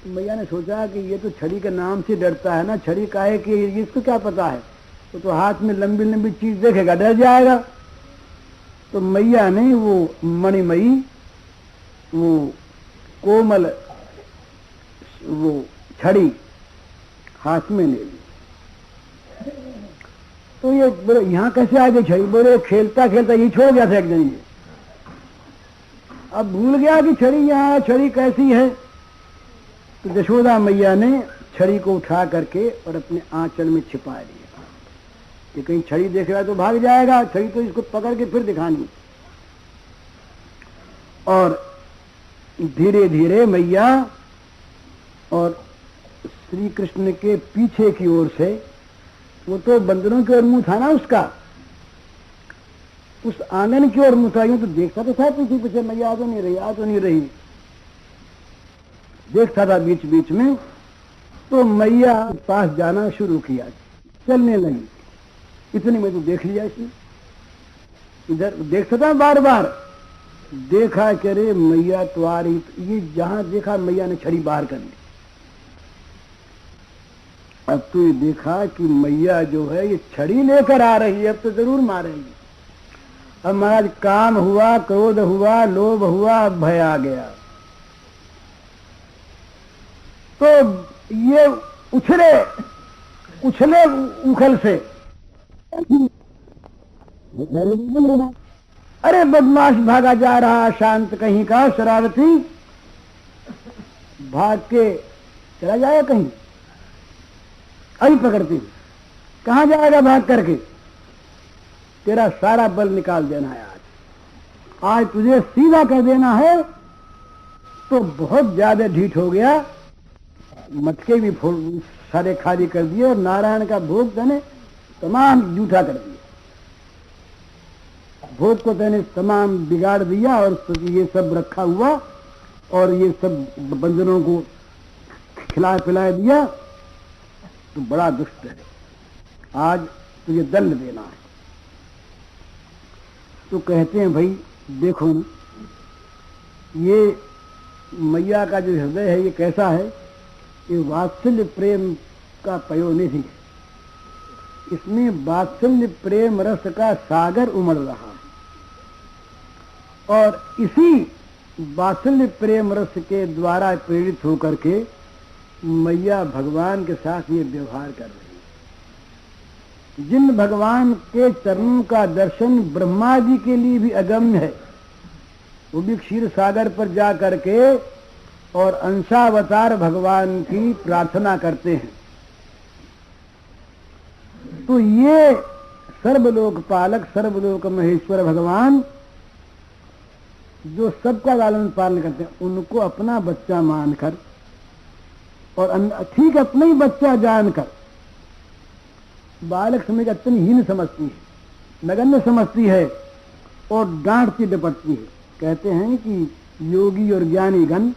मैया ने सोचा कि ये तो छड़ी के नाम से डरता है ना, छड़ी काहे कि इसको क्या पता है, तो हाथ में लंबी लंबी चीज देखेगा डर जाएगा। तो मैया ने वो मणिमयी वो कोमल वो छड़ी हाथ में ले ली। तो ये बोले यहाँ कैसे आ गई छड़ी, बोले खेलता खेलता यही छोड़ गया था एक दिन, ये अब भूल गया कि छड़ी यहाँ, छड़ी कैसी है। तो यशोदा मैया ने छड़ी को उठा करके और अपने आंचल में छिपा दिया कि कहीं छड़ी देख रहा है तो भाग जाएगा, छड़ी तो इसको पकड़ के फिर दिखानी। और धीरे धीरे मैया और श्री कृष्ण के पीछे की ओर से, वो तो बंदरों की ओर मुंह था ना उसका, उस आंगन की ओर मुंह था, यूं तो देखता तो था पीछे पीछे मैया आ तो नहीं रही, आ तो नहीं रही, देखता था बीच बीच में। तो मैया पास जाना शुरू किया, चलने लगी। इतने में तो देख लिया इसने, इधर देखता था बार बार, देखा कि अरे मैया तो आ रही, ये जहां देखा मैया ने छड़ी बाहर कर ली। अब तो ये देखा कि मैया जो है ये छड़ी लेकर आ रही है, अब तो जरूर मारेगी। अब महाराज काम हुआ, क्रोध हुआ, लोभ हुआ, भय आ गया। तो ये उछले उछले उखल से, अरे बदमाश भागा जा रहा, शांत कहीं का शरारती, भाग के चला जाएगा कहीं, अभी पकड़ती, कहां जाएगा भाग करके, तेरा सारा बल निकाल देना है आज तुझे सीधा कर देना है। तो बहुत ज्यादा ढीठ हो गया, मटके भी सारे खाली कर दिए और नारायण का भोग तने तमाम जूठा कर दिया, भोग को तने तमाम बिगाड़ दिया और ये सब रखा हुआ और ये सब बंदरों को खिला पिला दिया। तो बड़ा दुष्ट है, आज तुझे दंड देना है। तो कहते हैं भाई देखो ना, ये मैया का जो हृदय है ये कैसा है, ये वात्सल्य प्रेम का पयोनिधि है, इसमें वात्सल्य प्रेम रस का सागर उमड़ रहा है। और इसी वात्सल्य प्रेम रस के द्वारा प्रेरित होकर के मैया भगवान के साथ ये व्यवहार कर रही है। जिन भगवान के चरणों का दर्शन ब्रह्मा जी के लिए भी अगम्य है, वो भी क्षीर सागर पर जा करके और अंशावतार भगवान की प्रार्थना करते हैं। तो ये सर्वलोक पालक सर्वलोक महेश्वर भगवान जो सबका लालन पालन करते हैं, उनको अपना बच्चा मानकर और ठीक अपना ही बच्चा जानकर बालक समझ अत्यंत हीन समझती है, नगण्य समझती है और डांटती डपटती है। कहते हैं कि योगी और ज्ञानी गण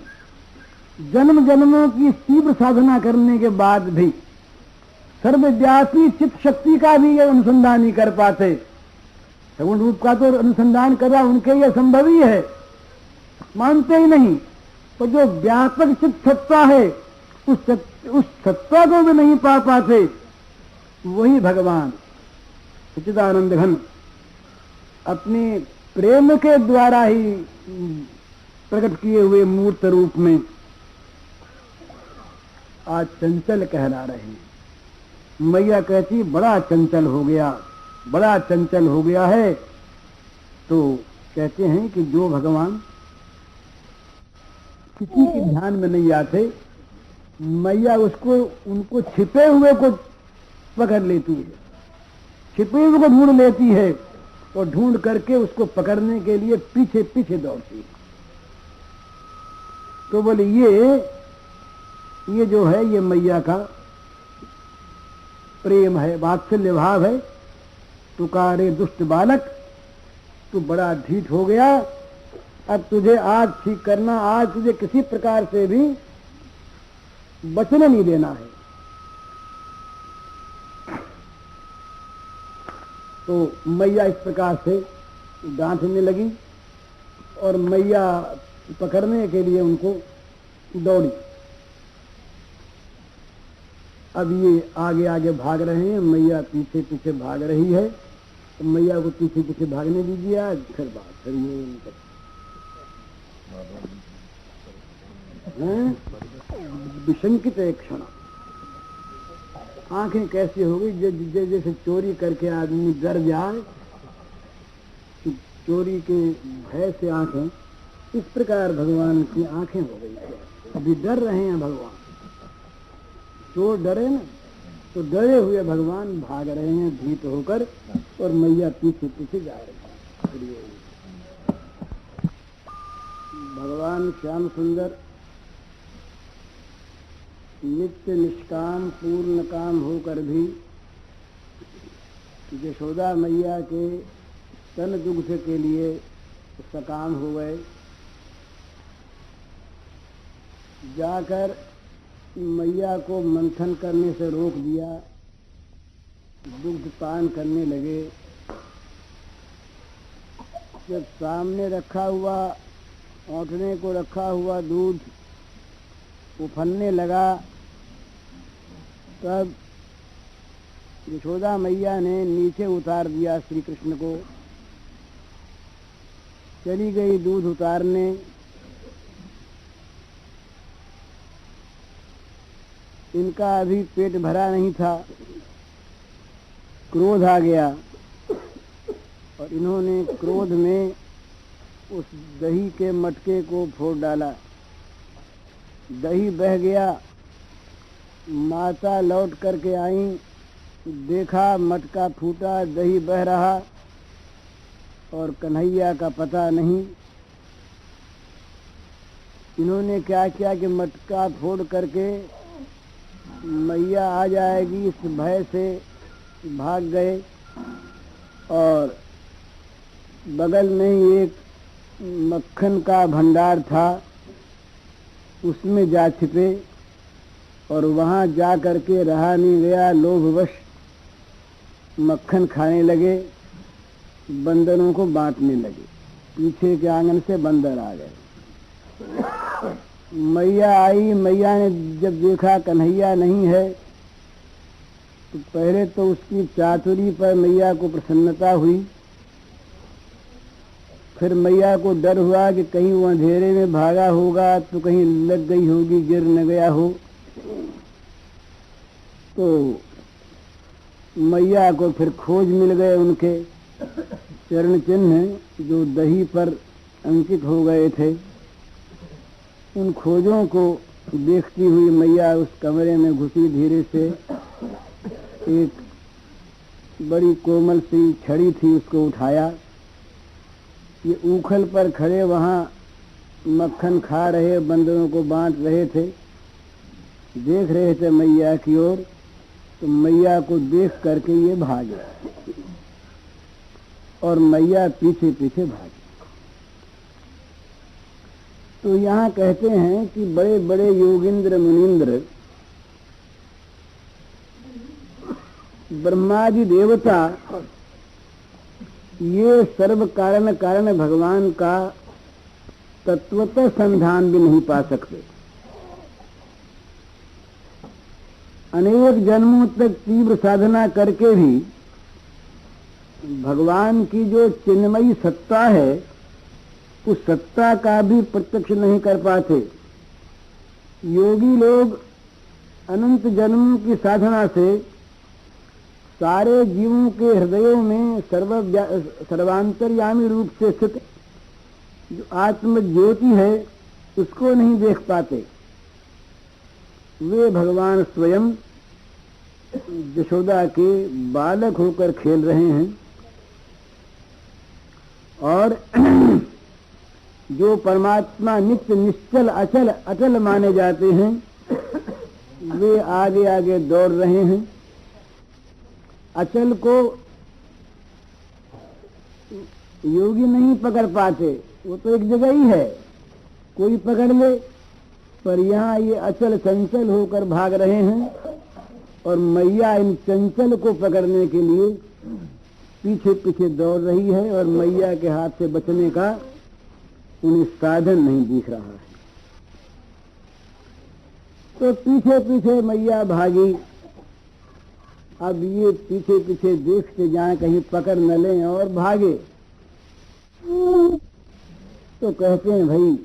जन्म जन्मों की तीव्र साधना करने के बाद भी सर्वव्यापी चित्त शक्ति का भी ये अनुसंधान नहीं कर पाते। सगुण रूप का तो अनुसंधान करना उनके लिए संभव ही है, मानते ही नहीं। तो जो व्यापक चित्त सत्ता है उस सत्ता को भी नहीं पा पाते, वही भगवान सच्चिदानंद घन अपने प्रेम के द्वारा ही प्रकट किए हुए मूर्त रूप में आज चंचल कहला रहे हैं। मैया कहती बड़ा चंचल हो गया, बड़ा चंचल हो गया है। तो कहते हैं कि जो भगवान किसी के ध्यान में नहीं आते, मैया उसको उनको छिपे हुए को पकड़ लेती है, छिपे हुए को ढूंढ लेती है और ढूंढ करके उसको पकड़ने के लिए पीछे पीछे दौड़ती है। तो बोले ये जो है ये मैया का प्रेम है, वात्सल्य भाव है। तो कहा रे दुष्ट बालक, तू बड़ा ढीठ हो गया, अब तुझे आज ठीक करना, आज तुझे किसी प्रकार से भी बचने नहीं देना है। तो मैया इस प्रकार से डांटने लगी और मैया पकड़ने के लिए उनको दौड़ी। अब ये आगे आगे भाग रहे हैं, मैया पीछे पीछे भाग रही है। तो मैया को पीछे पीछे भागने दीजिए। आज फिर बात करिए विशंकित एक क्षण आंखें कैसी हो गई जैसे चोरी करके आदमी डर जाए, चोरी के भय से आंखें, इस प्रकार भगवान की आंखें हो गई। अभी डर रहे हैं भगवान, चोर डरे ना, तो डरे हुए भगवान भाग रहे हैं भीत होकर, और मैया पीछे पीछे जा रही है। भगवान श्याम सुंदर नित्य निष्काम पूर्ण काम होकर भी यशोदा मैया के तन दुग्ध के लिए सकाम हो गए। जाकर मैया को मंथन करने से रोक दिया, दुग्ध पान करने लगे। जब सामने रखा हुआ, औंठने को रखा हुआ दूध उफनने लगा, तब यशोदा मैया ने नीचे उतार दिया श्री कृष्ण को। चली गई दूध उतारने। इनका अभी पेट भरा नहीं था, क्रोध आ गया और इन्होंने क्रोध में उस दही के मटके को फोड़ डाला। दही बह गया। माता लौट करके आई, देखा मटका फूटा, दही बह रहा और कन्हैया का पता नहीं। इन्होंने क्या किया कि मटका फोड़ करके मैया आ जाएगी इस भय से भाग गए, और बगल में ही एक मक्खन का भंडार था, उसमें जा छिपे और वहां जा करके रहा नहीं गया, लोभवश मक्खन खाने लगे, बंदरों को बांटने लगे। पीछे के आंगन से बंदर आ गए। मैया आई, मैया ने जब देखा कन्हैया नहीं है, तो पहले तो उसकी चातुरी पर मैया को प्रसन्नता हुई। फिर मैया को डर हुआ कि कहीं वो अंधेरे में भागा होगा तो कहीं लग गई होगी, गिर न गया हो। तो मैया को फिर खोज मिल गए उनके चरण चिन्ह जो दही पर अंकित हो गए थे। उन खोजों को देखती हुई मैया उस कमरे में घुसी। धीरे से एक बड़ी कोमल सी छड़ी थी, उसको उठाया। ये ऊखल पर खड़े वहाँ मक्खन खा रहे बंदरों को बांट रहे थे, देख रहे थे मैया की ओर। तो मैया को देख करके ये भागे और मैया पीछे पीछे भागी। तो यहाँ कहते हैं कि बड़े बड़े योगिंद्र मुनिंद्र, ब्रह्मादि देवता, ये सर्व कारण कारण भगवान का तत्वतः संधान भी नहीं पा सकते। अनेक जन्मों तक तीव्र साधना करके भी भगवान की जो चिन्मयी सत्ता है, उस सत्ता का भी प्रत्यक्ष नहीं कर पाते। योगी लोग अनंत जन्मों की साधना से सारे जीवों के हृदयों में सर्वांतर्यामी रूप से स्थित जो आत्म ज्योति है, उसको नहीं देख पाते। वे भगवान स्वयं यशोदा के बालक होकर खेल रहे हैं, और जो परमात्मा नित्य निश्चल अचल अटल माने जाते हैं, वे आगे आगे दौड़ रहे हैं। अचल को योगी नहीं पकड़ पाते, वो तो एक जगह ही है, कोई पकड़ ले। पर यहाँ ये अचल चंचल होकर भाग रहे हैं, और मैया इन चंचल को पकड़ने के लिए पीछे पीछे दौड़ रही है, और मैया के हाथ से बचने का उन्हें साधन नहीं दिख रहा है। तो पीछे पीछे मैया भागी, अब ये पीछे पीछे देखते जाए कहीं पकड़ न लें और भागे। तो कहते हैं भाई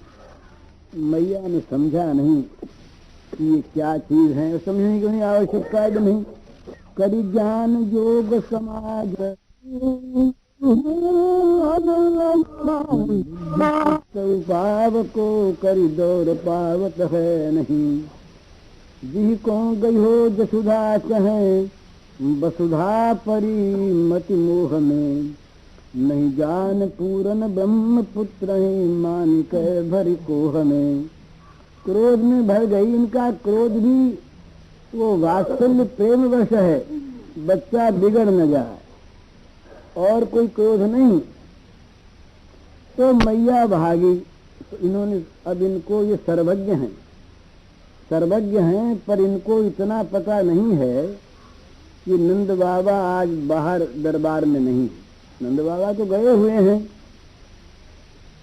मैया ने समझा नहीं कि ये क्या चीज है, समझने की नहीं आवश्यकता भी नहीं। करी ज्ञान योग समाज पाव को करी दौर पावत है नहीं। जी को गई हो जसुधा कहे वसुधा परी मति मोह में। नहीं जान पूरन ब्रह्म पुत्र है मान के भरी कोह में। क्रोध में भर गई इनका क्रोध भी वो वात्सल्य प्रेम वश है, बच्चा बिगड़ न जाए और कोई क्रोध नहीं। तो मैया भागी। तो इन्होंने अब इनको ये सर्वज्ञ हैं पर इनको इतना पता नहीं है कि नंद बाबा आज बाहर दरबार में नहीं। नंद बाबा तो गए हुए हैं।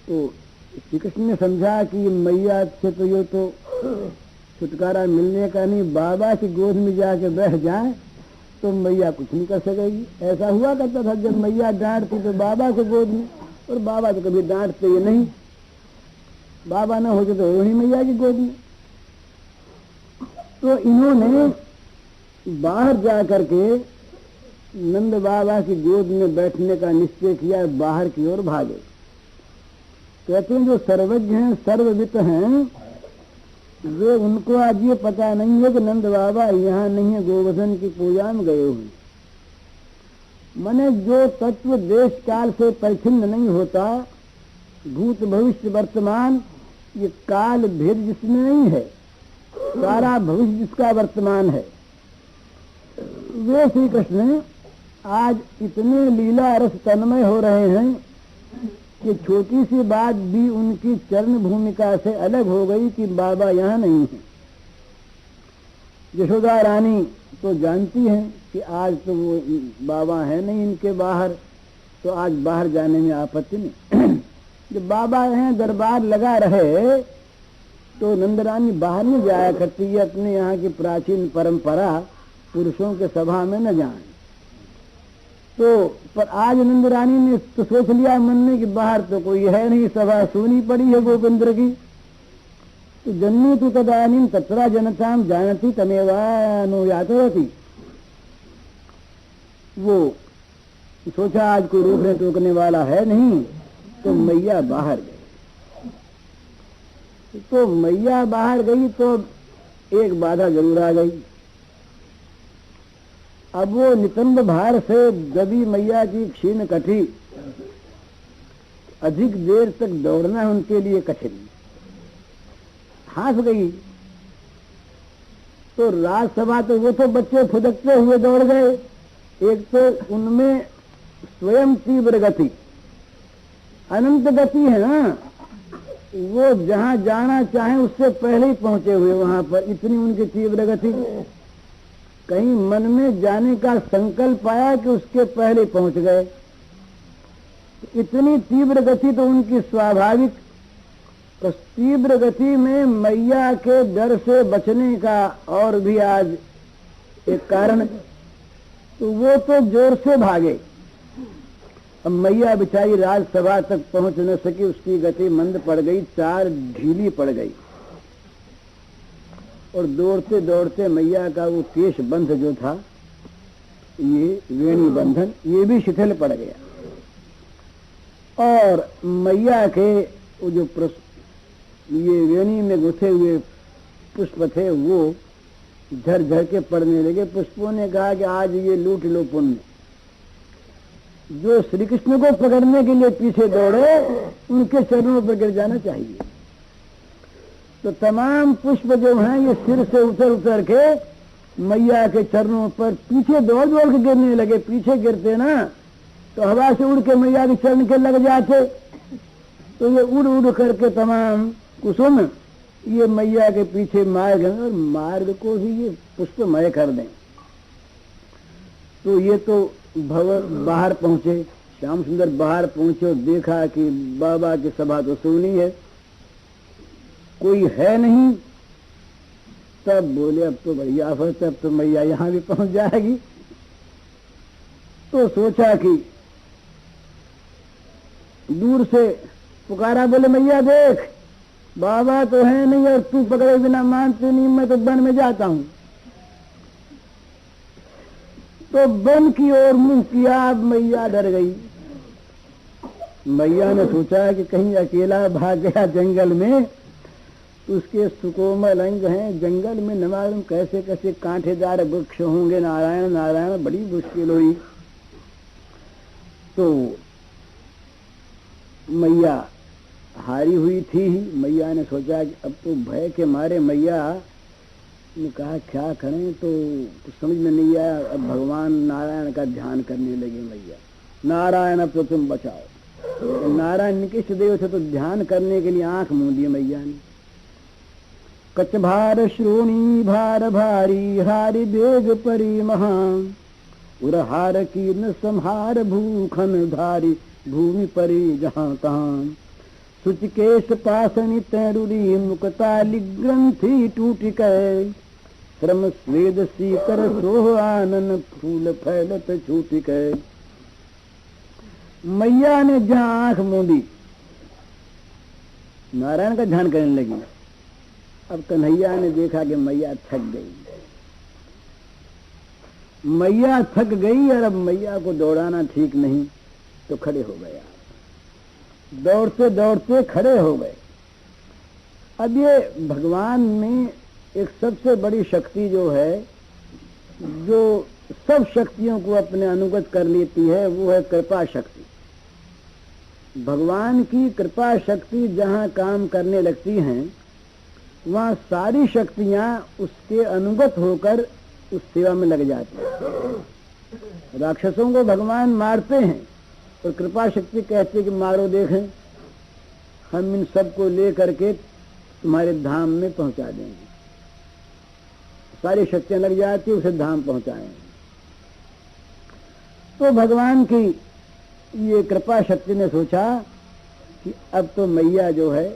तो श्री कृष्ण ने समझा कि मैया से तो ये तो छुटकारा मिलने का नहीं, बाबा की गोद में जाके बैठ जाए तो मैया कुछ नहीं कर सकेगी। ऐसा हुआ करता था जब मैया डांटती तो बाबा के गोद में, और बाबा तो कभी डांटते ही नहीं, बाबा न होते तो वही मैया की गोद में। तो इन्होंने बाहर जा करके नंद बाबा की गोद में बैठने का निश्चय किया, बाहर की ओर भागे। कहते हैं जो सर्वज्ञ हैं सर्ववित हैं वे, उनको आज ये पता नहीं है कि नंद बाबा यहाँ नहीं है, गोवर्धन की पूजा में गए हुए। माने जो तत्व देश काल से परिच्छिन्न नहीं होता, भूत भविष्य वर्तमान, ये काल भेद जिसमें नहीं है, सारा भविष्य जिसका वर्तमान है, वे श्री कृष्ण आज इतने लीला रस तन्मय हो रहे हैं कि छोटी सी बात भी उनकी चरण भूमिका से अलग हो गई कि बाबा यहाँ नहीं है। यशोदा रानी तो जानती हैं कि आज तो वो बाबा है नहीं इनके बाहर, तो आज बाहर जाने में आपत्ति नहीं। जब बाबा हैं दरबार लगा रहे तो नंदरानी बाहर नहीं जाया करती है, अपने यहाँ की प्राचीन परंपरा पुरुषों के सभा में न जाए। तो पर आज नंदरानी ने तो सोच लिया मन में कि बाहर तो कोई है नहीं, सभा सुनी पड़ी है गोविंद्र की। तो जन्मी तू तदानीम तत्रा जनताम जानती तमेवानुयाति। वो सोचा आज कोई रोकने टोकने वाला है नहीं, तो मैया बाहर गई। तो मैया बाहर गई तो एक बाधा जरूर आ गई। अब वो नितंब भार से दबी मैया की क्षीण कठी, अधिक देर तक दौड़ना उनके लिए कठिन। हाफ गई तो राजसभा तो वो तो बच्चे फुदकते हुए दौड़ गए। एक तो उनमें स्वयं तीव्र गति, अनंत गति है ना, वो जहां जाना चाहे उससे पहले ही पहुंचे हुए वहां पर, इतनी उनकी तीव्र गति। कहीं मन में जाने का संकल्प आया कि उसके पहले पहुंच गए। इतनी तीव्र गति तो उनकी स्वाभाविक। तो तीव्र गति में मैया के डर से बचने का और भी आज एक कारण, तो वो तो जोर से भागे। अब मैया बेचारी राजसभा तक पहुंच न सकी, उसकी गति मंद पड़ गई, चार ढीली पड़ गई। और दौड़ते दौड़ते मैया का वो केश बंध जो था, ये वेणी बंधन, ये भी शिथिल पड़ गया। और मैया के वो जो ये वेणी में गुथे हुए पुष्प थे वो झर झर के पड़ने लगे। पुष्पों ने कहा कि आज ये लूट लो पुण्य। जो श्री कृष्ण को पकड़ने के लिए पीछे दौड़े उनके चरणों पर गिर जाना चाहिए। तो तमाम पुष्प जो हैं ये सिर से उतर उतर के मैया के चरणों पर पीछे दौड़ दौड़ के गिरने लगे। पीछे गिरते ना तो हवा से उड़ के मैया के चरण के लग जाते, तो ये उड़ उड़ करके तमाम कुसुम ये मैया के पीछे मार्ग है, और मार्ग को ही ये पुष्पमय कर दें। तो ये तो बाहर पहुंचे, श्याम सुंदर बाहर पहुंचे और देखा कि बाबा की सभा तो सुनी है, कोई है नहीं। तब बोले अब तो बड़ी आफत है, अब तो मैया यहाँ भी पहुंच जाएगी। तो सोचा कि दूर से पुकारा, बोले मैया देख, बाबा तो है नहीं और तू पकड़े बिना मानते नहीं, मैं तो वन में जाता हूं। तो वन की ओर मुंह किया। अब मैया डर गई। मैया ने सोचा कि कहीं अकेला भाग गया जंगल में, उसके सुकोमल अंग हैं, जंगल में न मालूम कैसे कैसे कांटेदार वृक्ष होंगे। नारायण नारायण, बड़ी मुश्किल हुई। तो मैया हारी हुई थी। मैया ने सोचा कि अब तो भय के मारे मैया ने कहा क्या करें, तो समझ में नहीं आया। अब भगवान नारायण का ध्यान करने लगे मैया। नारायण अब तो तुम बचाओ। नारायण निकृष्ट देव थे, तो ध्यान करने के लिए आंख मूंद दी मैया ने। कच भार श्रोणी भार भारी, हारि बेग परी महान, उरहार कीर्ण संहार भूखन धारी, भूमि परी जहां तहां। सुचकेश पासनी तैरुरी, मुकताली ग्रंथि टूट गए, श्रम स्वेद सीकर सोह आनन, फूल फैलत छूट गए। मैया ने जहां आंख मूंदी, नारायण का ध्यान करने लगी। अब कन्हैया ने देखा कि मैया थक गई। मैया थक गई और अब मैया को दौड़ाना ठीक नहीं, तो खड़े हो गया। दौड़ते दौड़ते खड़े हो गए। अब ये भगवान में एक सबसे बड़ी शक्ति जो है, जो सब शक्तियों को अपने अनुगत कर लेती है, वो है कृपा शक्ति। भगवान की कृपा शक्ति जहाँ काम करने लगती हैं, वहाँ सारी शक्तियाँ उसके अनुगत होकर उस सेवा में लग जाती हैं। राक्षसों को भगवान मारते हैं और कृपा शक्ति कहती है कि मारो, देखें हम इन सबको ले करके तुम्हारे धाम में पहुंचा देंगे। सारी शक्तियां लग जाती, उसे धाम पहुंचाएंगे। तो भगवान की ये कृपा शक्ति ने सोचा कि अब तो मैया जो है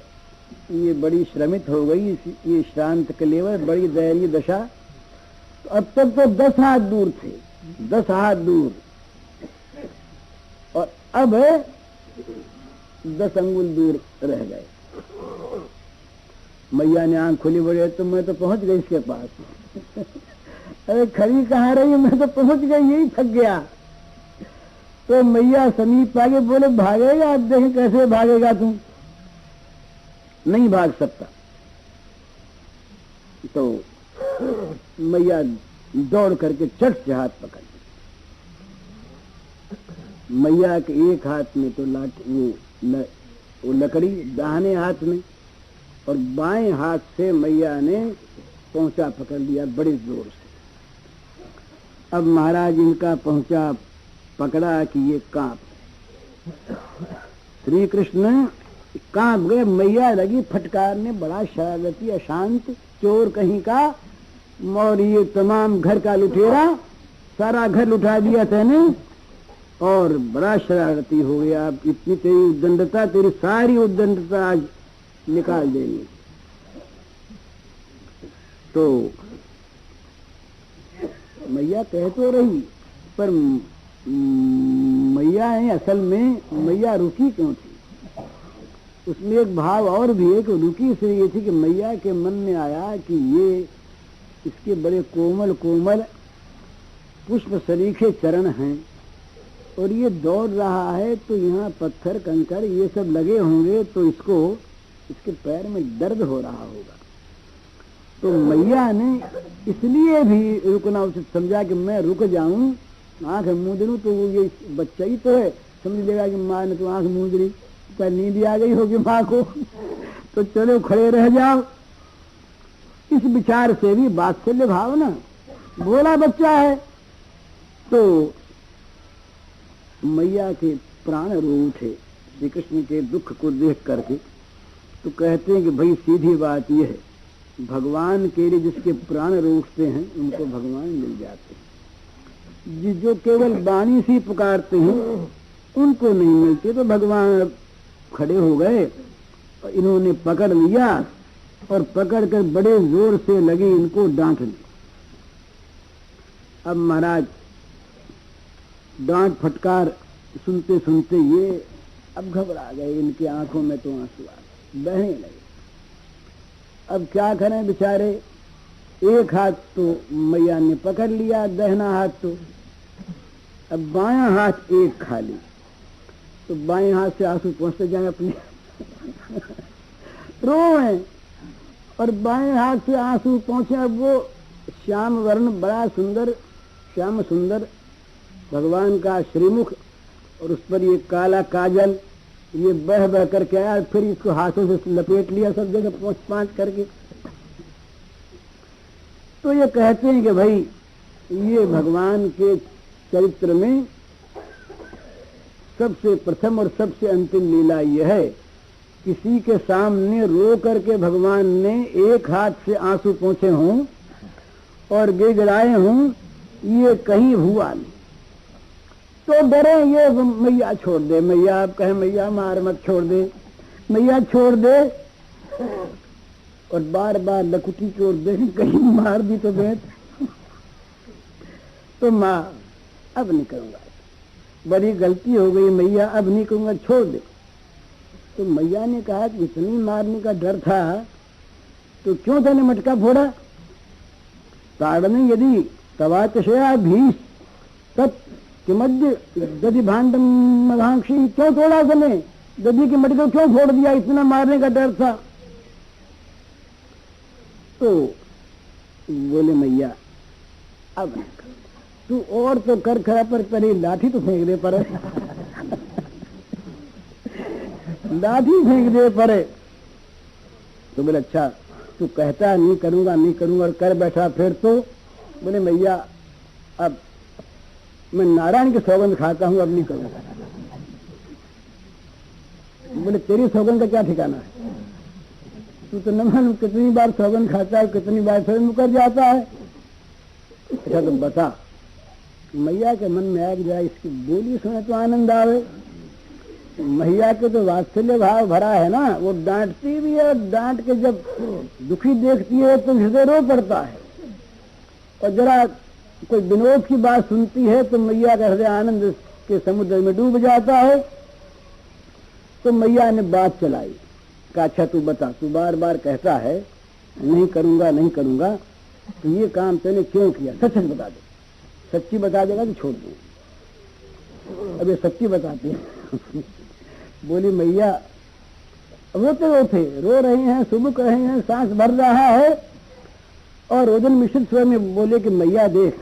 ये बड़ी श्रमित हो गई, ये श्रांत कलेवर, बड़ी दयनीय दशा। तो अब तक तो 10 हाथ दूर थे, 10 हाथ दूर, और अब 10 अंगुल दूर रह गए। मैया ने आंख खोली, बोले तो मैं तो पहुंच गई इसके पास। अरे खड़ी कहाँ रही, मैं तो पहुंच गई, यही थक गया। तो मैया समीप आगे, बोले भागेगा, अब देखें कैसे भागेगा तू, नहीं भाग सकता। तो मैया दौड़ करके चट से हाथ पकड़ ली। मैया के एक हाथ में तो वो लकड़ी, दाहिने हाथ में, और बाएं हाथ से मैया ने पहुंचा पकड़ लिया बड़े जोर से। अब महाराज इनका पहुंचा पकड़ा कि ये कांप, श्री कृष्ण कांप गए। मैया लगी फटकारने, बड़ा शरारती अशांत चोर कहीं का, और ये तमाम घर का लुटेरा, सारा घर लुटा दिया तेने, और बड़ा शरारती हो गया। अब इतनी तेरी उद्दंडता, तेरी सारी उद्दंडता आज निकाल देंगे। तो मैया कह तो रही, पर मैया है असल में, मैया रुकी क्यों थी? उसमें एक भाव और भी है कि रुकी इसलिए ये थी कि मैया के मन में आया कि ये इसके बड़े कोमल कोमल पुष्प सरीखे चरण हैं, और ये दौड़ रहा है, तो यहाँ पत्थर कंकड़ ये सब लगे होंगे, तो इसके पैर में दर्द हो रहा होगा। तो मैया ने इसलिए भी रुकना उचित समझा कि मैं रुक जाऊं, आंख मूंद लूं, तो वो ये बच्चा ही तो है, समझ लेगा कि माँ ने तो आंख मूंद ली, पर नींद आ गई होगी माँ को, तो चलो खड़े रह जाओ। इस विचार से भी वात्सल्य भाव ना, भोला बच्चा है। तो मैया के प्राण रो उठे श्री कृष्ण के दुख को देख करके। तो कहते हैं कि भाई सीधी बात यह है, भगवान के लिए जिसके प्राण रो उठते हैं उनको भगवान मिल जाते हैं। जो केवल वाणी से पुकारते हैं उनको नहीं मिलते। तो भगवान खड़े हो गए, और इन्होंने पकड़ लिया, और पकड़ कर बड़े जोर से लगे इनको डांटने। अब महाराज डांट फटकार सुनते सुनते ये अब घबरा गए, इनकी आंखों में तो आंसू आ गए, बहने लगे। अब क्या करें बेचारे, एक हाथ तो मैया ने पकड़ लिया, दाहिना हाथ तो, अब बायां हाथ एक खाली, तो बाएं हाथ से आंसू पहुंचते जाए अपने रोए, और बाएं हाथ से आंसू पहुंचे। अब वो श्याम वर्ण बड़ा सुंदर, श्याम सुंदर भगवान का श्रीमुख, और उस पर ये काला काजल, ये बह बह करके आया, फिर इसको हाथों से लपेट लिया सब जगह पोंछ पांच करके। तो ये कहते हैं कि भाई ये भगवान के चरित्र में सबसे प्रथम और सबसे अंतिम लीला ये है, किसी के सामने रो करके भगवान ने एक हाथ से आंसू पोंछे हों और गिड़गिड़ाए हों, ये कहीं हुआ नहीं। तो डरे ये मैया छोड़ दे, मैया आप कहे मैया मार मत, छोड़ दे मैया, छोड़ दे, और बार बार लकुटी की ओर देख, कहीं मार दी तो बेट, तो माँ अब नहीं करूंगा, बड़ी गलती हो गई मैया, अब नहीं करूंगा, छोड़ दे। तो मैया ने कहा कि इतनी मारने का डर था तो क्यों तूने मटका फोड़ा? ताड़ने यदि तवाचया भीष तत् किमद्य दधि भांडम मधांक्षी, क्यों तोड़ा तूने? दधी के मटके क्यों फोड़ दिया? इतना मारने का डर था। तो बोले मैया अब तू और तो कर खरा, पर पहले लाठी तो फेंक दे पर लाठी फेंक दे परे। तो बोले अच्छा तू कहता नहीं करूंगा नहीं करूंगा और कर बैठा, फिर तो बोले मैया अब मैं नारायण की सौगंध खाता हूं, अब नहीं करूंगा। बोले तेरी सौगंध का क्या ठिकाना है? तू तो न मालूम कितनी बार सौगंध खाता है, कितनी बार फिर मुकर जाता है। अच्छा तो बता। मैया के मन में आ गया इसकी बोली सुने तो आनंद आवे। मैया के तो वात्सल्य भाव भरा है ना, वो डांटती भी है, डांट के जब दुखी देखती है तो हृदय रो पड़ता है, और जरा कोई विनोद की बात सुनती है तो मैया का हृदय आनंद के समुद्र में डूब जाता है। तो मैया ने बात चलाई, कहा अच्छा तू बता, तू बार बार कहता है नहीं करूंगा नहीं करूंगा, तो ये काम तूने क्यों किया? सच सच बता दे, सच्ची बता देगा तो छोड़ दूं। अब ये सच्ची बताती है। बोली मैया रोते रोते रो रहे हैं, सुबह रहे हैं, सांस भर रहा है, और रोदन मिश्रित स्वर में बोले कि मैया देख,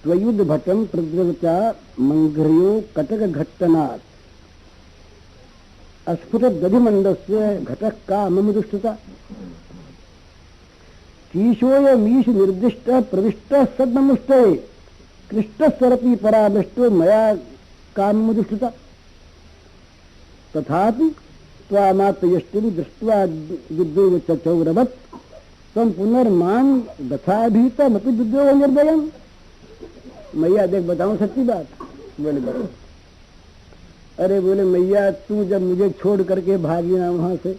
त्वयुद्ध भट्टम प्रद्रवचा मंघ्रियो कटक घट्टनाथ अस्फुट दधिमंडस्य घटक का मम दुष्टता कीशोय मीश निर्दिष्ट प्रविष्ट सदमुष्ट कृष्ट स्वरपी परामृष्टो मया काम दुष्टता तथापि त्वामात्र यष्टिम दृष्ट्वा विद्रोह चचौरवत् तम पुनर्मान दथाभीतमपि विद्रोह निर्दयम्। मैया देख बताऊं सच्ची बात? बोले बताओ। अरे बोले मैया तू जब मुझे छोड़ करके भागी ना वहां से,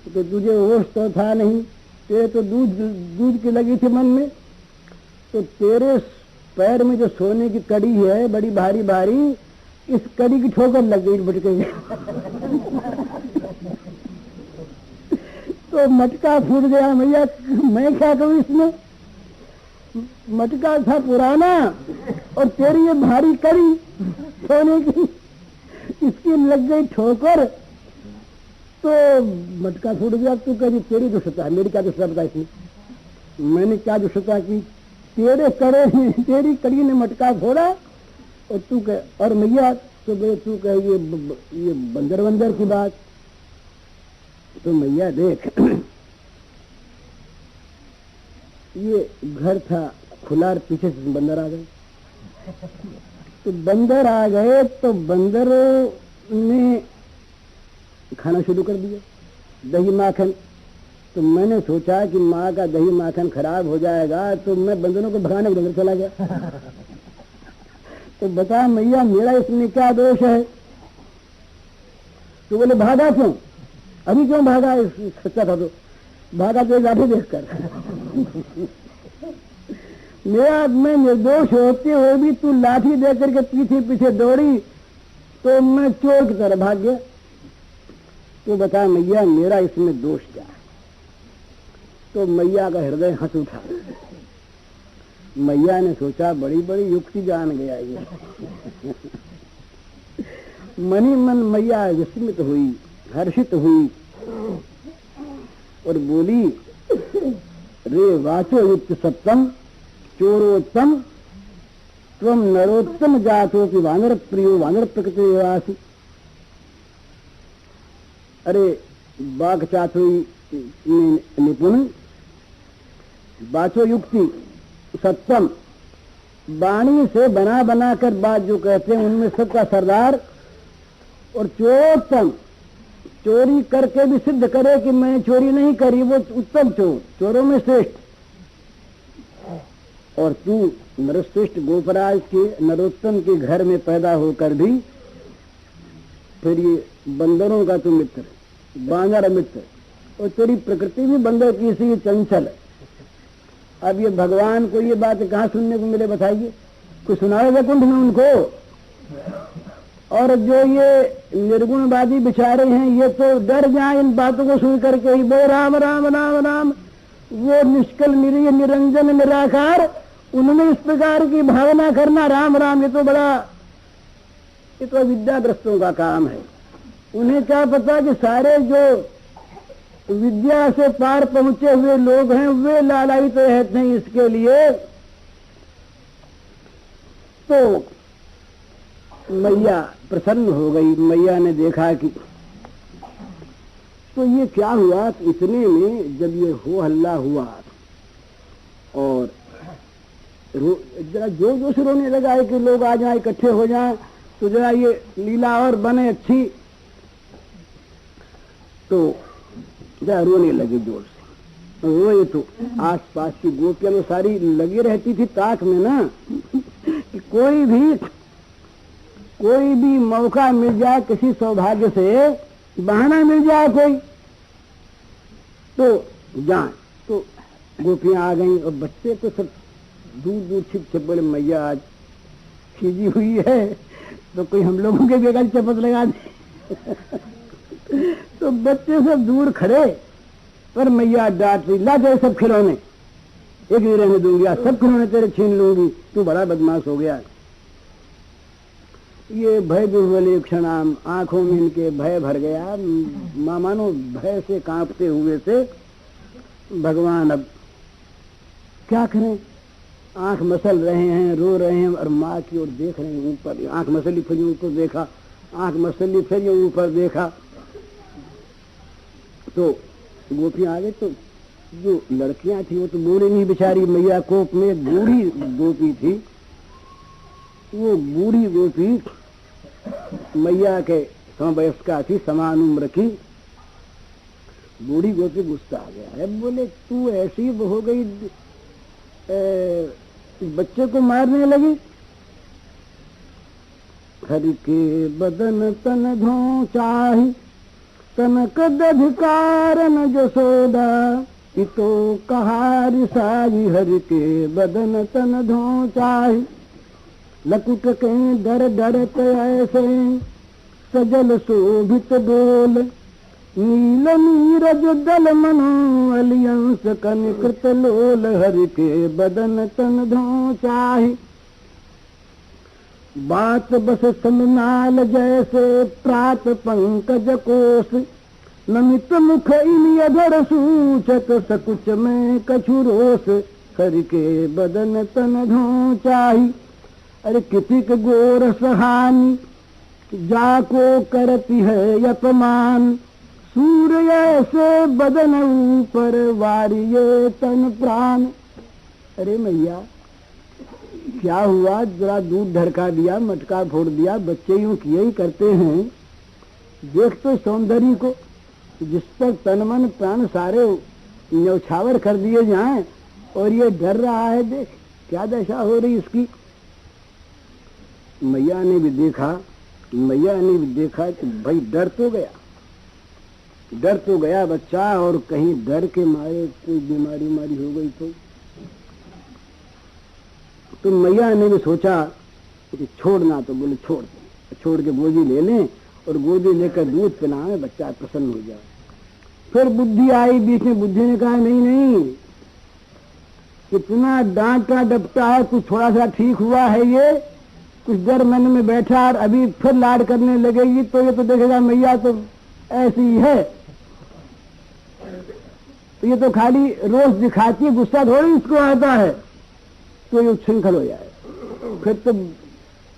तो तुझे होश तो था नहीं, तेरे तो दूध की लगी थी मन में, तो तेरे पैर में जो सोने की कड़ी है बड़ी भारी भारी, इस कड़ी की ठोकर लग गई बटके तो मटका फूट गया। मैया मैं क्या करूं इसमें? मटका था पुराना और तेरी ये भारी कड़ी सोने की, इसकी लग गई ठोकर तो मटका फूट गया। तू कह तेरी दुष्टता है, मेरी क्या दुष्टता बता इसमें? मैंने क्या दुष्टता की? तेरे कड़े तेरी कड़ी ने मटका फोड़ा और तू कह, और मैया तो तू कह ये बंदर बंदर की बात। तो मैया देख ये घर था खुला और पीछे से बंदर आ गए, तो बंदर आ गए तो बंदर ने खाना शुरू कर दिया दही माखन। तो मैंने सोचा कि माँ का दही माखन खराब हो जाएगा, तो मैं बंदरों को भगाने के चला गया। तो बता मैया मेरा इसमें क्या दोष है? तो बोले भागा क्यों? अभी क्यों भागा? सच्चा था तो भागा तो लाठी देखकर। मेरा मैं निर्दोष होते हुए भी तू लाठी दे करके पीछे पीछे दौड़ी तो मैं चोर की तरह भाग गया। तो बता मैया मेरा इसमें दोष क्या है? तो मैया का हृदय हंस उठा। मैया ने सोचा बड़ी बड़ी युक्ति जान गया ये। मनी मन मैया विस्मित हुई, हर्षित हुई और बोली, रे वाचो युक्त सत्यम चोरोत्तम त्वम नरोत्तम जातो की वानर प्रियो वानर प्रकृति। अरे बाघ चातुरी निपुण, बाचो युक्ति सत्यम, वाणी से बना बना कर बात जो कहते हैं उनमें सबका सरदार, और चोरोत्तम, चोरी करके भी सिद्ध करे कि मैंने चोरी नहीं करी, वो उत्तम चोर, चोरों में श्रेष्ठ। और तू नरश्रेष्ठ गोपराज के नरोत्तम के घर में पैदा होकर भी फिर ये बंदरों का तू मित्र, बानर मित्र, और तेरी प्रकृति भी बंदर की सी चंचल है। अब ये भगवान को ये बात कहाँ सुनने को मिले बताइए? कुछ सुनाए वैकुंठ में उनको? और जो ये निर्गुणवादी बेचारे हैं ये तो डर जाए इन बातों को सुन करके ही, बो राम राम राम राम। वो निष्कल निरीह निरंजन निराकार, उनमें इस प्रकार की भावना करना राम राम, ये तो विद्याग्रस्तों का काम है। उन्हें क्या पता कि सारे जो विद्या से पार पहुंचे हुए लोग हैं वे लालायित तो रहते हैं इसके लिए। तो मैया प्रसन्न हो गई। मैया ने देखा कि तो ये क्या हुआ, तो इतने में जब ये हो हल्ला हुआ और जरा जोर जोर से रोने लगा है कि लोग आ जाए, इकट्ठे हो जाएं, तो जरा ये लीला और बने अच्छी, तो जरा रोने लगे जोर से। रोए तो आस पास की गोपियां में सारी लगी रहती थी ताक में ना, कि कोई भी मौका मिल जाए, किसी सौभाग्य से बहाना मिल जाए कोई तो जाए। तो गोपियां आ गई और बच्चे तो सब दूर दूर छिप छिप बोले मैया आज खींची हुई है तो कोई हम लोगों के बेगल चपत लगा दे। तो बच्चे सब दूर खड़े, पर मैया डांट रही, ला तेरे सब खिलौने, एक नहीं रहने दूंगी, आज सब खिलौने तेरे छीन लूंगी, तू बड़ा बदमाश हो गया। ये भय दुर्बल क्षणाम, आंखों में इनके भय भर गया। मानो भय से कांपते हुए से भगवान अब क्या करें, आंख मसल रहे हैं, रो रहे हैं और माँ की ओर देख रहे हैं। ऊपर आंख मसली, फिर ऊपर देखा, आंख मसली, फिर ऊपर देखा। तो गोपियां आ गई। तो जो लड़कियां थी वो तो बोली नहीं बेचारी, मैया कोप में एक बूढ़ी गोपी थी, वो बूढ़ी गोपी मैया के समवयस्का थी, समान उम्र की। बूढ़ी गोपी गुस्सा आ गया है, बोले तू ऐसी हो गई, बच्चे को मारने लगी। हरि के बदन तन धो चाही, तन कदधिकार न जसोदा, इतो कहार साई। हरि के बदन तन धो चाही, लकुट के डर डरत ऐसे, सजल शोभित डोल, नील नीरज दल मनो, अलियंस कनिकृत लोल। हरि के बदन तन धो चाही, बात बस समनाल जैसे, प्रात पंकज कोश, नमित मुख इन अधर सूचत, सकुच में कछु रोष। हरि के बदन तन धो चाही, अरे कितिक गोर सहानी, जाको करती है अपमान, सूर्य से बदन ऊपर, वारिये तन प्राण। अरे मैया क्या हुआ, जरा दूध ढड़का दिया, मटका फोड़ दिया, बच्चे यूं किए ही करते हैं। देख तो सौंदर्य को, जिस पर तन मन प्राण सारे न्यौछावर कर दिए जाएं, और ये डर रहा है, देख क्या दशा हो रही इसकी। मैया ने भी देखा कि भाई डर तो गया बच्चा, और कहीं डर के मारे कोई बीमारी हो गई तो मैया ने भी सोचा कि छोड़ना, तो बोले छोड़ दे, छोड़ के गोदी ले लें और गोदी लेकर दूध पिलाएं, बच्चा प्रसन्न हो जाए। फिर बुद्धि आई बीच में, बुद्धि ने कहा नहीं नहीं, कितना डांटा डपटा है, कुछ थोड़ा सा ठीक हुआ है, ये कुछ डर मन में बैठा और अभी फिर लाड करने लगेगी तो ये तो देखेगा मैया तो ऐसी ही है, तो ये तो खाली रोष दिखाती है, गुस्सा थोड़ी इसको आता है, तो ये उच्छृंखल हो जाए। फिर तो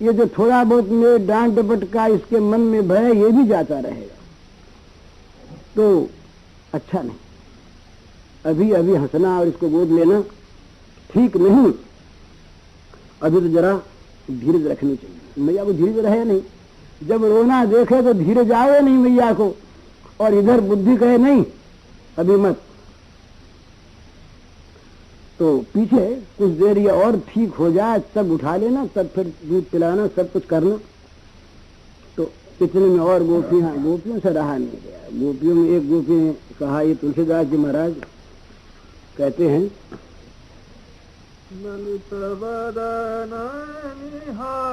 ये जो थोड़ा बहुत मेरे डांट डपट का इसके मन में भय, ये भी जाता रहेगा, तो अच्छा नहीं, अभी अभी हंसना और इसको गोद लेना ठीक नहीं, अभी तो जरा धीरज रखनी चाहिए। मैया को धीरज रहे नहीं, जब रोना देखे तो धीरज आवे नहीं मैया को, और इधर बुद्धि कहे नहीं अभी मत, तो पीछे कुछ देर ये और ठीक हो जाए तब उठा लेना, तब फिर दूध पिलाना, सब कुछ करना। तो इतने में और गोपियों से रहा नहीं गया। गोपियों में एक गोपी ने कहा, ये तुलसीदास जी महाराज कहते हैं, ललित बदन निहारू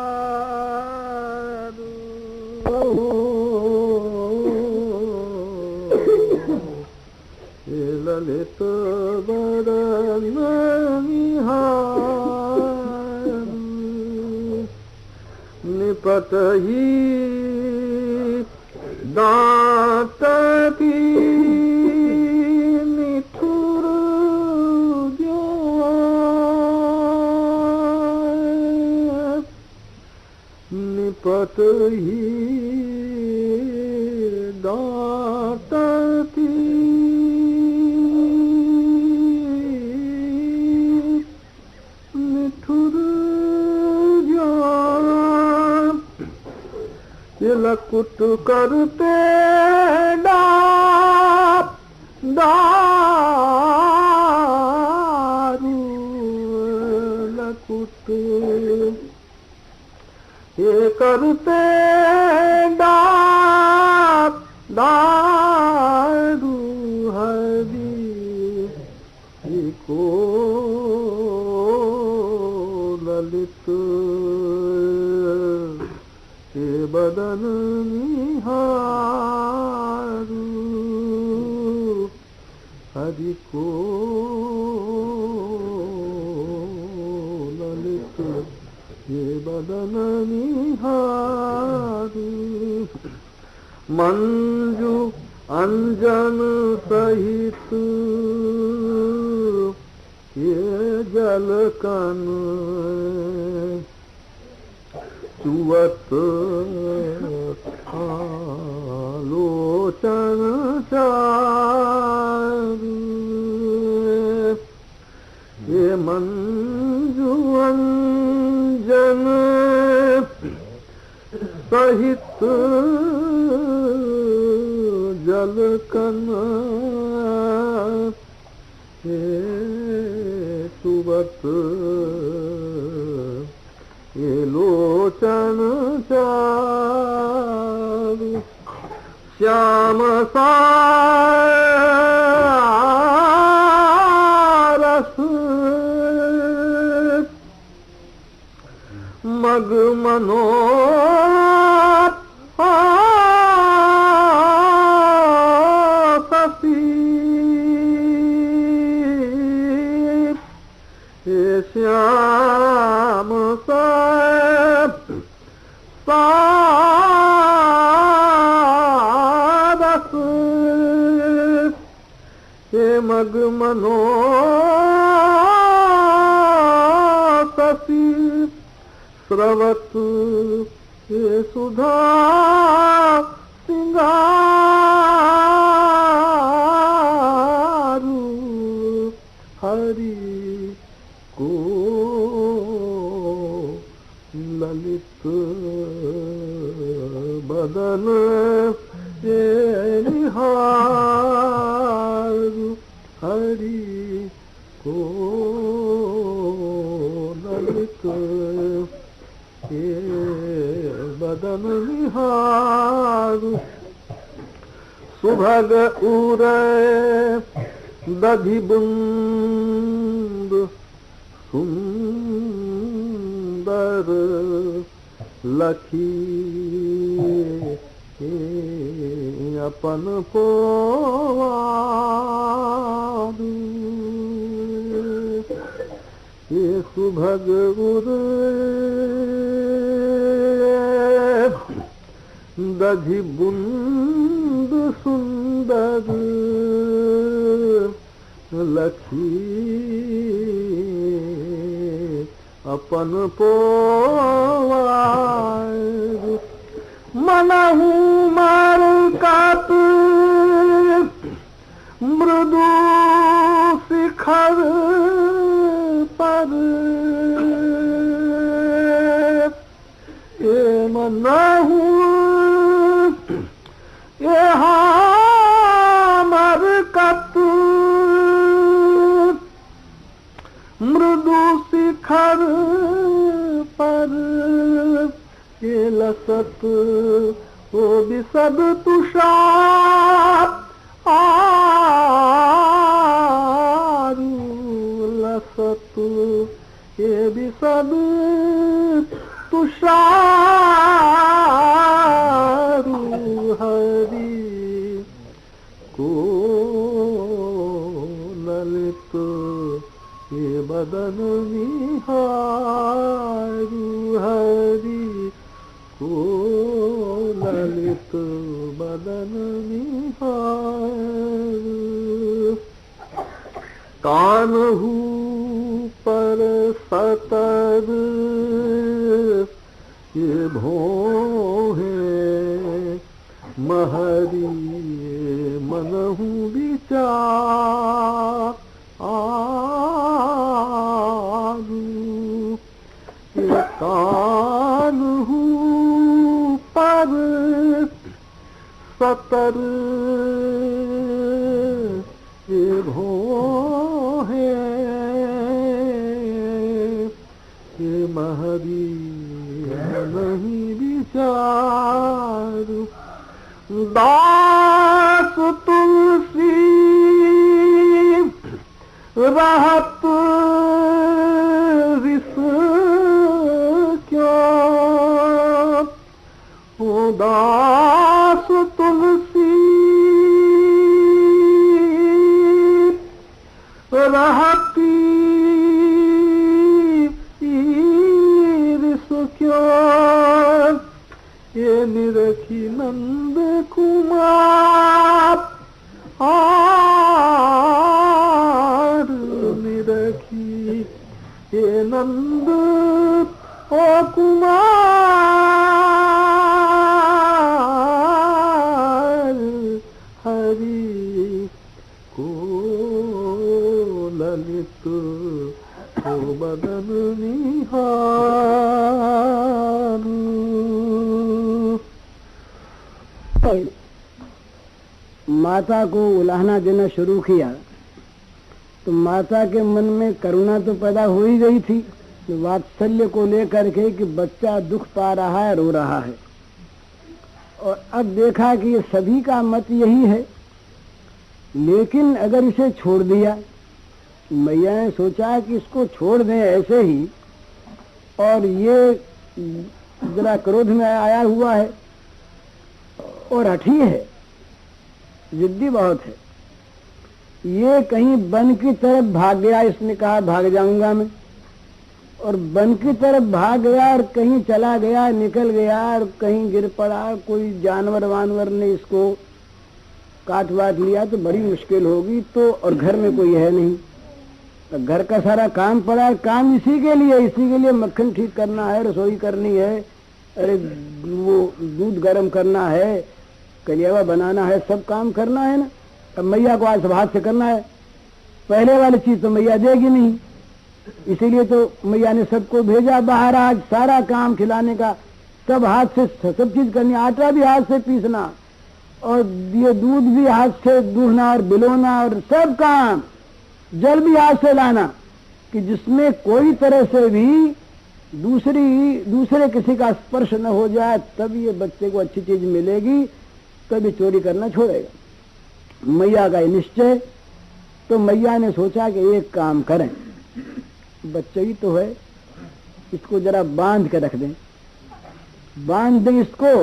ललित बदन निहारू निपटहि दांत की निठुर निपटहि दांत की निठुर लकुट करते दारू लकुट ये करते दारू हरि को ललित ये बदन निहारू हरि को ललित ये बदन निहारू मंजू अंजन सहित ये जलकन चुवत आलोचन चारू ये मंजू अंजन सहित जलकन ये चुवत ये लोचन चारू श्याम सारस मग मनो श्याम सारस हे मग मनो ससी स्रवत हे सुधा सिंगारू हरि को ललित बदन ये निहारू हरि को ललित ये बदन निहारू सुभग उरे दधि बुंद सुंदर सुभग लखी अपन पोवारु ये सुभग उर दधि बुंद सुंदर लखी अपन पोवारु मनहु मार कात मृदु शिखर पर ये मनहु ये मर कात मृदु शिखर पर ये लसत ओ बिसद तुषार आरु लसत ये बिसद तुषारु हरि को ललित ये बदन निहारु हरि को ललित बदन निहारु कान्हू पर सतर ये भोहे महरी मनहु विचार आरु ये कान्हू पर सतर ये भोहे ये महरी नहीं विचारु दास तुलसी रहत रिस क्यों ओ दास तुलसी रहती रिस क्यों ये निरखी नंद कुमार आर निरखी ये नंद ओ कुमार हरि को ललित को बदन निहारु माता को उलाहना देना शुरू किया तो माता के मन में करुणा तो पैदा हो ही गई थी, वात्सल्य को लेकर के कि बच्चा दुख पा रहा है, रो रहा है। और अब देखा कि ये सभी का मत यही है, लेकिन अगर इसे छोड़ दिया, मैया ने सोचा कि इसको छोड़ दें ऐसे ही, और ये जरा क्रोध में आया हुआ है और हठी है, जिद्दी बहुत है, ये कहीं वन की तरफ भाग गया। इसने कहा भाग जाऊंगा मैं, और वन की तरफ भाग गया और कहीं चला गया, निकल गया और कहीं गिर पड़ा, कोई जानवर वानवर ने इसको काट वाट लिया तो बड़ी मुश्किल होगी। तो और घर में कोई है नहीं, तो घर का सारा काम पड़ा है, काम इसी के लिए मक्खन ठीक करना है, रसोई करनी है, अरे वो दूध गर्म करना है, कलियावा बनाना है, सब काम करना है ना। अब मैया को आज सब हाथ से करना है, पहले वाली चीज तो मैया देगी नहीं, इसीलिए तो मैया ने सबको भेजा बाहर। आज सारा काम खिलाने का सब हाथ से, सब चीज करनी, आटा भी हाथ से पीसना और ये दूध भी हाथ से दूहना और बिलोना और सब काम, जल भी हाथ से लाना, कि जिसमें कोई तरह से भी दूसरे किसी का स्पर्श न हो जाए, तब ये बच्चे को अच्छी चीज मिलेगी, कभी चोरी करना छोड़ेगा। मैया का निश्चय। तो मैया ने सोचा कि एक काम करें, बच्चे ही तो है, इसको जरा बांध के रख दें, बांध दें इसको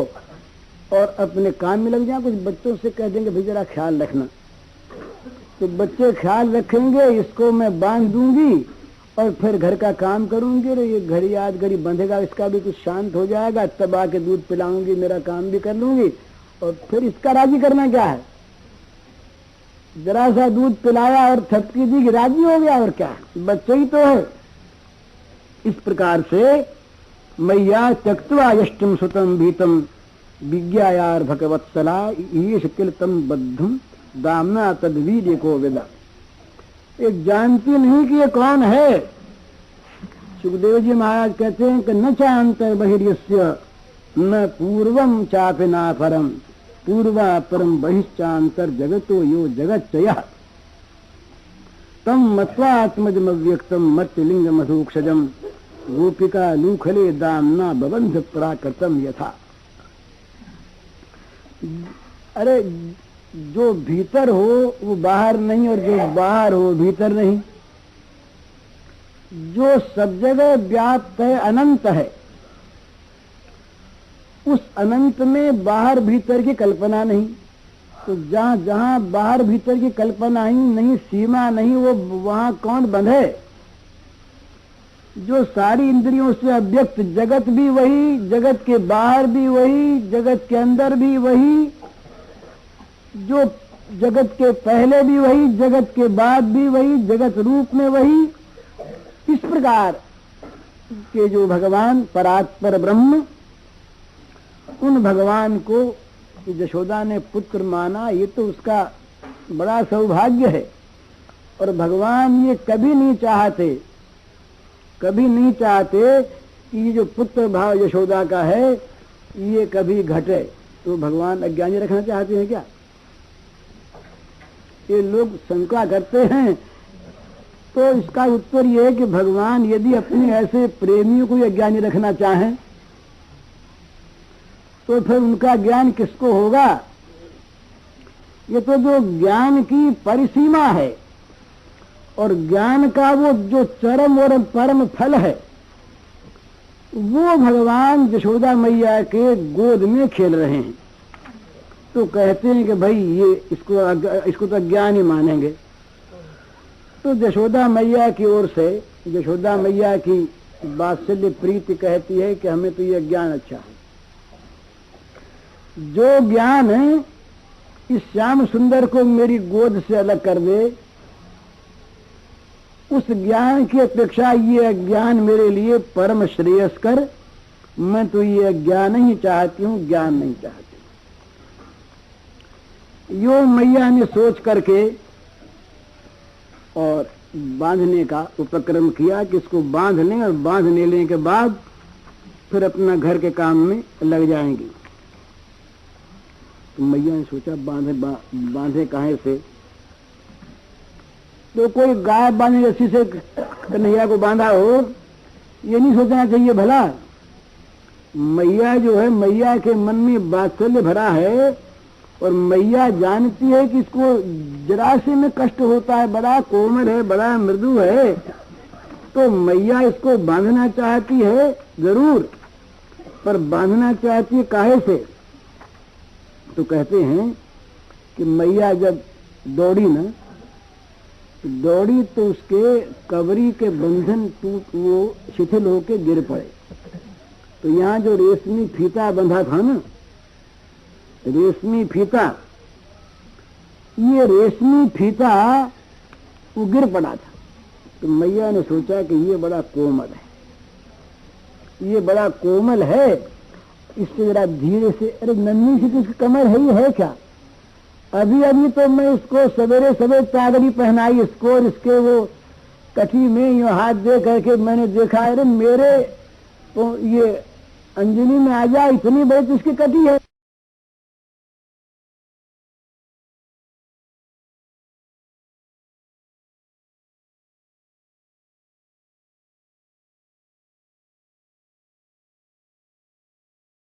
और अपने काम में लग जाए। कुछ बच्चों से कह देंगे भाई जरा ख्याल रखना, तो बच्चे ख्याल रखेंगे, इसको मैं बांध दूंगी और फिर घर का काम करूंगी। ये घड़ी आज घड़ी बंधेगा, इसका भी कुछ शांत हो जाएगा, तब आके दूध पिलाऊंगी, मेरा काम भी कर लूंगी। और फिर इसका राजी करना क्या है, जरा सा दूध पिलाया और थपकी दी, राजी हो गया, और क्या, बच्चे ही तो है। इस प्रकार से मैया त्यक्त्वा यष्टिम सुतम भीतम विज्ञायार भगवत्सला ईश किलतम बद्धम दामना तद्वीर्य को वेदा। एक जानती नहीं कि ये कौन है। सुखदेव जी महाराज कहते हैं कि न चांतर बहिर्यस्य न पूर्वम चापि न परम पूर्वा परम बहिश्चांतर जगतो यो जगच्चयः तम मत्वा आत्मजमव्यक्तम मत्लिंग मधुक्षजम गोपिका लूखले दामना बबंध प्राकृतम यथा। अरे जो भीतर हो वो बाहर नहीं, और जो बाहर हो भीतर नहीं। जो सब जगह व्याप्त है, अनंत है, उस अनंत में बाहर भीतर की कल्पना नहीं। तो जहां जहां बाहर भीतर की कल्पना ही नहीं, सीमा नहीं, वो वहां कौन बंधे। जो सारी इंद्रियों से अव्यक्त जगत भी वही, जगत के बाहर भी वही, जगत के अंदर भी वही, जो जगत के पहले भी वही, जगत के बाद भी वही, जगत रूप में वही। इस प्रकार के जो भगवान परात्पर ब्रह्म, उन भगवान को यशोदा ने पुत्र माना, ये तो उसका बड़ा सौभाग्य है। और भगवान ये कभी नहीं चाहते कि ये जो पुत्र भाव यशोदा का है ये कभी घटे। तो भगवान अज्ञानी रखना चाहते हैं क्या? ये लोग शंका करते हैं, तो इसका उत्तर ये है कि भगवान यदि अपने ऐसे प्रेमियों को अज्ञानी रखना चाहें तो फिर उनका ज्ञान किसको होगा? ये तो जो ज्ञान की परिसीमा है और ज्ञान का वो जो चरम और परम फल है, वो भगवान यशोदा मैया के गोद में खेल रहे हैं। तो कहते हैं कि भाई ये इसको तो अज्ञान ही मानेंगे। तो यशोदा मैया की ओर से यशोदा मैया की वात्सल्य प्रीति कहती है कि हमें तो ये ज्ञान अच्छा है। जो ज्ञान है इस श्याम सुंदर को मेरी गोद से अलग कर दे, उस ज्ञान की अपेक्षा ये ज्ञान मेरे लिए परम श्रेयस्कर। मैं तो ये ज्ञान ही चाहती हूँ, ज्ञान नहीं चाहती। यो मैया ने सोच करके और बांधने का उपक्रम किया कि इसको बांध लें, और बांध लेने के बाद फिर अपना घर के काम में लग जाएंगी। तो मैया ने सोचा बांधे कहाँ से? तो कोई गाय बांधे रस्सी से कन्हैया को बांधा हो, ये नहीं सोचना चाहिए भला। मैया जो है, मैया के मन में वात्सल्य भरा है और मैया जानती है कि इसको जरा से में कष्ट होता है, बड़ा कोमल है, बड़ा मृदु है, तो मैया इसको बांधना चाहती है जरूर, पर बांधना चाहती है काहे से? तो कहते हैं कि मैया जब दौड़ी तो उसके कवरी के बंधन टूट वो शिथिल होके गिर पड़े। तो यहाँ जो रेशमी फीता बंधा था ना, रेशमी फीता, ये रेशमी फीता वो गिर पड़ा था। तो मैया ने सोचा कि ये बड़ा कोमल है, ये बड़ा कोमल है, इससे जरा धीरे से, अरे नन्ही सी किसकी कमर है, ये है क्या? अभी तो मैं इसको सवेरे सवेरे चादरी पहनाई इसको, और इसके वो कटी में यो हाथ दे करके मैंने देखा, अरे मेरे तो ये अंजलि में आ जा, इतनी बड़ी तो इसकी कटी है।